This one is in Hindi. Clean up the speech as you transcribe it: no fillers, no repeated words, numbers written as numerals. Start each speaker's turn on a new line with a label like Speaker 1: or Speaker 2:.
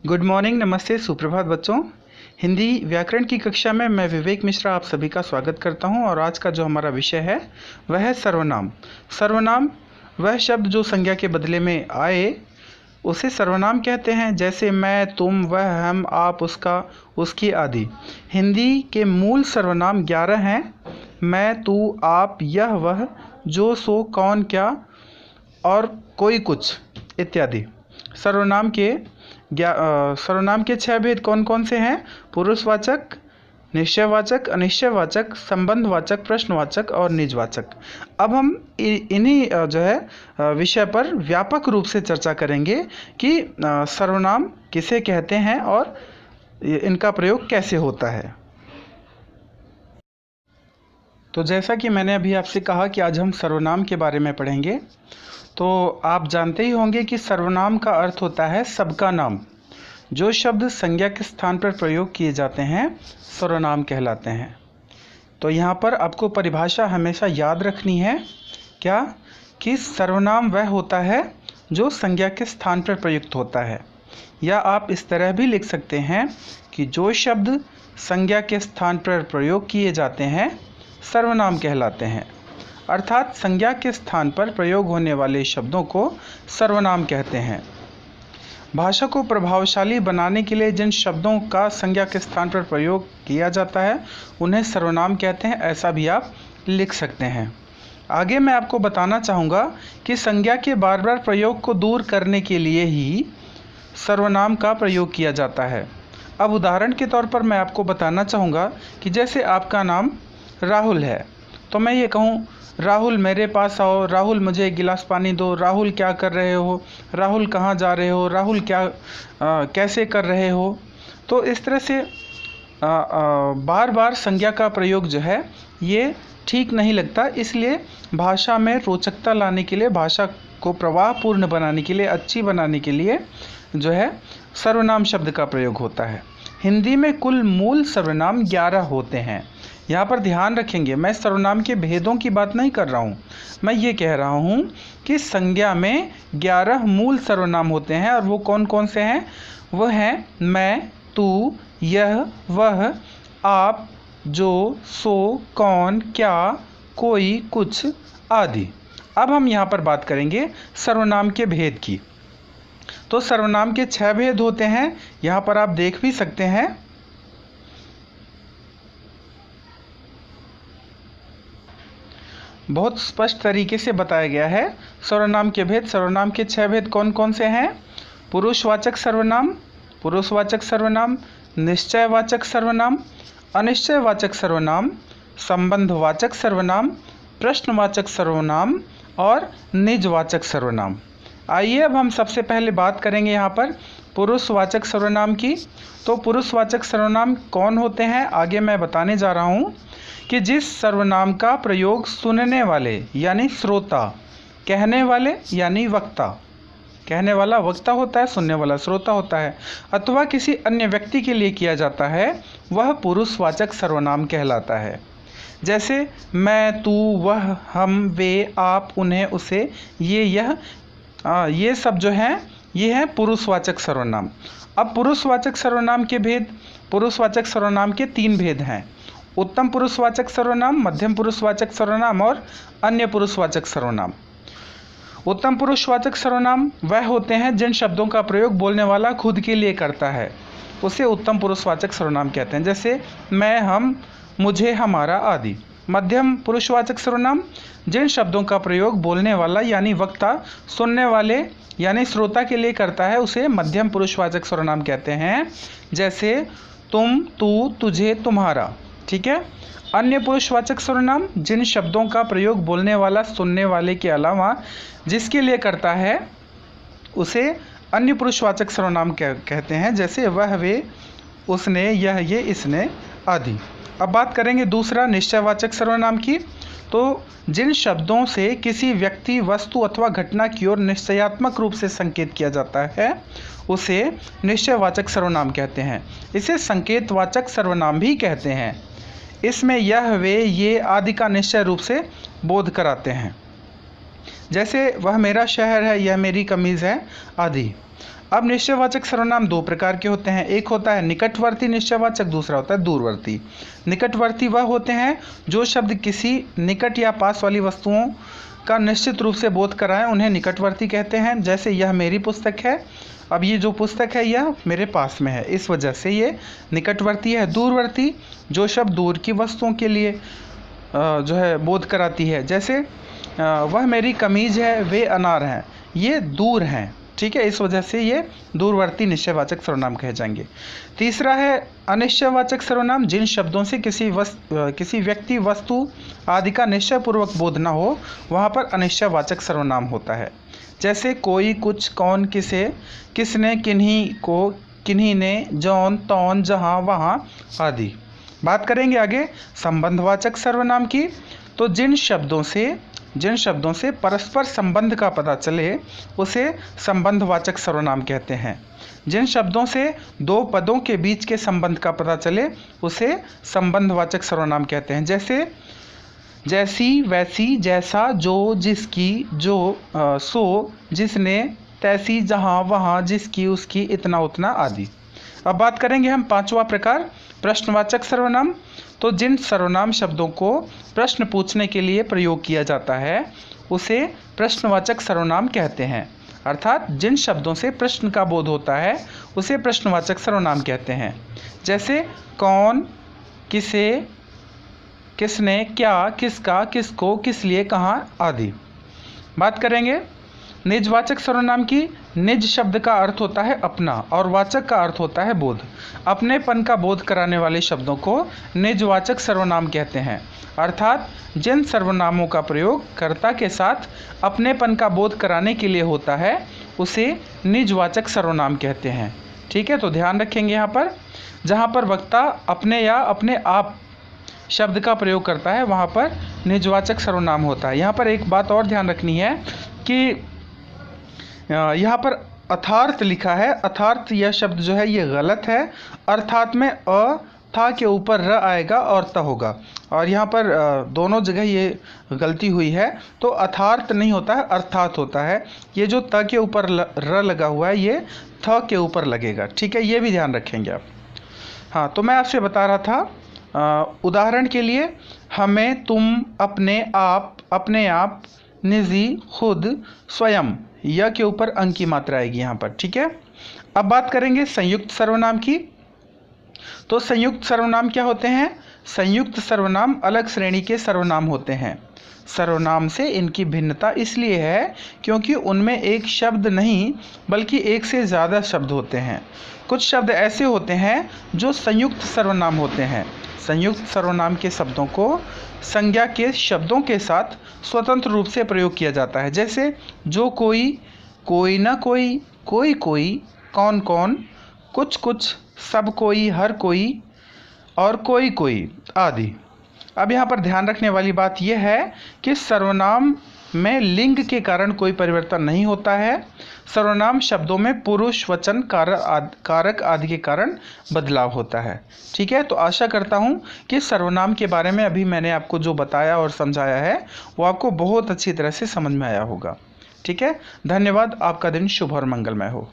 Speaker 1: गुड मॉर्निंग, नमस्ते, सुप्रभात बच्चों। हिंदी व्याकरण की कक्षा में मैं विवेक मिश्रा आप सभी का स्वागत करता हूं और आज का जो हमारा विषय है वह है सर्वनाम। सर्वनाम वह शब्द जो संज्ञा के बदले में आए उसे सर्वनाम कहते हैं, जैसे मैं, तुम, वह, हम, आप, उसका, उसकी आदि। हिंदी के मूल सर्वनाम 11 हैं। मैं, तू, आप, यह, वह, जो, सो, कौन, क्या और कोई, कुछ इत्यादि। सर्वनाम के 6 भेद कौन कौन से हैं? पुरुषवाचक, निश्चयवाचक, अनिश्चयवाचक, संबंधवाचक, प्रश्नवाचक और निजवाचक। अब हम इन्हीं जो है विषय पर व्यापक रूप से चर्चा करेंगे कि सर्वनाम किसे कहते हैं और इनका प्रयोग कैसे होता है। तो जैसा कि मैंने अभी आपसे कहा कि आज हम सर्वनाम के बारे में पढ़ेंगे, तो आप जानते ही होंगे कि सर्वनाम का अर्थ होता है सबका नाम। जो शब्द संज्ञा के स्थान पर प्रयोग किए जाते हैं सर्वनाम कहलाते हैं। तो यहाँ पर आपको परिभाषा हमेशा याद रखनी है, क्या कि सर्वनाम वह होता है जो संज्ञा के स्थान पर प्रयुक्त होता है। या आप इस तरह भी लिख सकते हैं कि जो शब्द संज्ञा के स्थान पर प्रयोग किए जाते हैं सर्वनाम कहलाते हैं। अर्थात संज्ञा के स्थान पर प्रयोग होने वाले शब्दों को सर्वनाम कहते हैं। भाषा को प्रभावशाली बनाने के लिए जिन शब्दों का संज्ञा के स्थान पर प्रयोग किया जाता है उन्हें सर्वनाम कहते हैं, ऐसा भी आप लिख सकते हैं। आगे मैं आपको बताना चाहूँगा कि संज्ञा के बार बार प्रयोग को दूर करने के लिए ही सर्वनाम का प्रयोग किया जाता है। अब उदाहरण के तौर पर मैं आपको बताना चाहूँगा कि जैसे आपका नाम राहुल है, तो मैं ये कहूँ, राहुल मेरे पास आओ, राहुल मुझे एक गिलास पानी दो, राहुल क्या कर रहे हो, राहुल कहाँ जा रहे हो, राहुल कैसे कर रहे हो। तो इस तरह से बार बार संज्ञा का प्रयोग जो है ये ठीक नहीं लगता। इसलिए भाषा में रोचकता लाने के लिए, भाषा को प्रवाहपूर्ण बनाने के लिए, अच्छी बनाने के लिए जो है सर्वनाम शब्द का प्रयोग होता है। हिंदी में कुल मूल सर्वनाम 11 होते हैं। यहाँ पर ध्यान रखेंगे, मैं सर्वनाम के भेदों की बात नहीं कर रहा हूँ, मैं ये कह रहा हूँ कि संज्ञा में 11 मूल सर्वनाम होते हैं। और वो कौन कौन से हैं? वह हैं मैं, तू, यह, वह, आप, जो, सो, कौन, क्या, कोई, कुछ आदि। अब हम यहाँ पर बात करेंगे सर्वनाम के भेद की। तो सर्वनाम के 6 भेद होते हैं, यहाँ पर आप देख भी सकते हैं। बहुत स्पष्ट तरीके से बताया गया है सर्वनाम के भेद। सर्वनाम के 6 भेद कौन कौन से हैं? पुरुषवाचक सर्वनाम, पुरुषवाचक सर्वनाम, निश्चयवाचक सर्वनाम, अनिश्चयवाचक सर्वनाम, संबंधवाचक सर्वनाम, प्रश्नवाचक सर्वनाम और निजवाचक सर्वनाम। आइए अब हम सबसे पहले बात करेंगे यहाँ पर पुरुषवाचक सर्वनाम की। तो पुरुषवाचक सर्वनाम कौन होते हैं आगे मैं बताने जा रहा हूँ कि जिस सर्वनाम का प्रयोग सुनने वाले यानी श्रोता, कहने वाले यानी वक्ता, कहने वाला वक्ता होता है, सुनने वाला श्रोता होता है, अथवा किसी अन्य व्यक्ति के लिए किया जाता है, वह पुरुषवाचक सर्वनाम कहलाता है। जैसे मैं, तू, वह, हम, वे, आप, उन्हें, उसे, ये सब जो हैं ये हैं पुरुषवाचक सर्वनाम। अब पुरुषवाचक सर्वनाम के भेद, पुरुषवाचक सर्वनाम के 3 भेद हैं: उत्तम पुरुषवाचक सर्वनाम, मध्यम पुरुषवाचक सर्वनाम और अन्य पुरुषवाचक सर्वनाम। उत्तम पुरुषवाचक सर्वनाम वह होते हैं जिन शब्दों का प्रयोग बोलने वाला खुद के लिए करता है, उसे उत्तम पुरुषवाचक सर्वनाम कहते हैं। जैसे मैं, हम, मुझे, हमारा आदि। मध्यम पुरुषवाचक सर्वनाम जिन शब्दों का प्रयोग बोलने वाला यानी वक्ता सुनने वाले यानी श्रोता के लिए करता है, उसे मध्यम पुरुषवाचक सर्वनाम कहते हैं। जैसे तुम, तू, तुझे, तुम्हारा। ठीक है। अन्य पुरुषवाचक सर्वनाम जिन शब्दों का प्रयोग बोलने वाला सुनने वाले के अलावा जिसके लिए करता है, उसे अन्य पुरुषवाचक सर्वनाम कहते हैं। जैसे वह, वे, उसने, यह, ये, इसने आदि। अब बात करेंगे दूसरा निश्चयवाचक सर्वनाम की। तो जिन शब्दों से किसी व्यक्ति, वस्तु अथवा घटना की ओर निश्चयात्मक रूप से संकेत किया जाता है, उसे निश्चयवाचक सर्वनाम कहते हैं। इसे संकेतवाचक सर्वनाम भी कहते हैं। इसमें यह, वे, ये आदि का निश्चय रूप से बोध कराते हैं। जैसे वह मेरा शहर है, यह मेरी कमीज़ है आदि। अब निश्चयवाचक सर्वनाम दो प्रकार के होते हैं, एक होता है निकटवर्ती निश्चयवाचक, दूसरा होता है दूरवर्ती। निकटवर्ती वह होते हैं जो शब्द किसी निकट या पास वाली वस्तुओं का निश्चित रूप से बोध कराएं, उन्हें निकटवर्ती कहते हैं। जैसे यह मेरी पुस्तक है, अब ये जो पुस्तक है यह मेरे पास में है, इस वजह से ये निकटवर्ती है। दूरवर्ती जो शब्द दूर की वस्तुओं के लिए जो है बोध कराती है, जैसे वह मेरी कमीज है, वे अनार हैं, ये दूर हैं, ठीक है, इस वजह से ये दूरवर्ती निश्चयवाचक सर्वनाम कहे जाएंगे। तीसरा है अनिश्चयवाचक सर्वनाम, जिन शब्दों से किसी व्यक्ति वस्तु आदि का निश्चयपूर्वक बोध न हो, वहाँ पर अनिश्चयवाचक सर्वनाम होता है। जैसे कोई, कुछ, कौन, किसे, किसने, किन्हीं को, किन्हीं ने, जौन, तौन, जहाँ, वहाँ आदि। बात करेंगे आगे संबंधवाचक सर्वनाम की। तो जिन शब्दों से परस्पर संबंध का पता चले उसे संबंधवाचक सर्वनाम कहते हैं। जिन शब्दों से दो पदों के बीच के संबंध का पता चले उसे संबंधवाचक सर्वनाम कहते हैं। जैसे जैसी, वैसी, जैसा, जो, जिसकी, जो, सो, जिसने, तैसी, जहाँ, वहाँ, जिसकी, उसकी, इतना, उतना आदि। अब बात करेंगे हम पांचवा प्रकार प्रश्नवाचक सर्वनाम। तो जिन सर्वनाम शब्दों को प्रश्न पूछने के लिए प्रयोग किया जाता है उसे प्रश्नवाचक सर्वनाम कहते हैं। अर्थात जिन शब्दों से प्रश्न का बोध होता है उसे प्रश्नवाचक सर्वनाम कहते हैं। जैसे कौन, किसे, किसने, क्या, किसका, किसको, किस लिए, कहाँ आदि। बात करेंगे निजवाचक सर्वनाम की। निज शब्द का अर्थ होता है अपना और वाचक का अर्थ होता है बोध। अपनेपन का बोध कराने वाले शब्दों को निजवाचक सर्वनाम कहते हैं। अर्थात जिन सर्वनामों का प्रयोग कर्ता के साथ अपनेपन का बोध कराने के लिए होता है उसे निजवाचक सर्वनाम कहते हैं। ठीक है, तो ध्यान रखेंगे यहाँ पर जहाँ पर वक्ता अपने या अपने आप शब्द का प्रयोग करता है वहाँ पर निजवाचक सर्वनाम होता है। यहाँ पर एक बात और ध्यान रखनी है कि यहाँ पर अर्थात लिखा है, अर्थात यह शब्द जो है ये गलत है। अर्थात में अ था के ऊपर र आएगा और त होगा, और यहाँ पर दोनों जगह ये गलती हुई है। तो अर्थात नहीं होता है, अर्थात होता है। ये जो त के ऊपर र लगा हुआ है ये थ के ऊपर लगेगा। ठीक है, ये भी ध्यान रखेंगे आप। हाँ, तो मैं आपसे बता रहा था उदाहरण के लिए हमें, तुम, अपने, आप, अपने आप, निजी, खुद, स्वयं, यह के ऊपर अंक की मात्रा आएगी यहाँ पर। ठीक है, अब बात करेंगे संयुक्त सर्वनाम की। तो संयुक्त सर्वनाम क्या होते हैं? संयुक्त सर्वनाम अलग श्रेणी के सर्वनाम होते हैं। सर्वनाम से इनकी भिन्नता इसलिए है क्योंकि उनमें एक शब्द नहीं बल्कि एक से ज़्यादा शब्द होते हैं। कुछ शब्द ऐसे होते हैं जो संयुक्त सर्वनाम होते हैं। संयुक्त सर्वनाम के शब्दों को संज्ञा के शब्दों के साथ स्वतंत्र रूप से प्रयोग किया जाता है। जैसे जो कोई, कोई न कोई, कोई कोई, कौन कौन, कुछ कुछ, सब कोई, हर कोई और कोई कोई आदि। अब यहाँ पर ध्यान रखने वाली बात यह है कि सर्वनाम में लिंग के कारण कोई परिवर्तन नहीं होता है। सर्वनाम शब्दों में पुरुष, वचन, कारक आदि के कारण बदलाव होता है। ठीक है, तो आशा करता हूँ कि सर्वनाम के बारे में अभी मैंने आपको जो बताया और समझाया है वो आपको बहुत अच्छी तरह से समझ में आया होगा। ठीक है, धन्यवाद। आपका दिन शुभ और मंगलमय हो।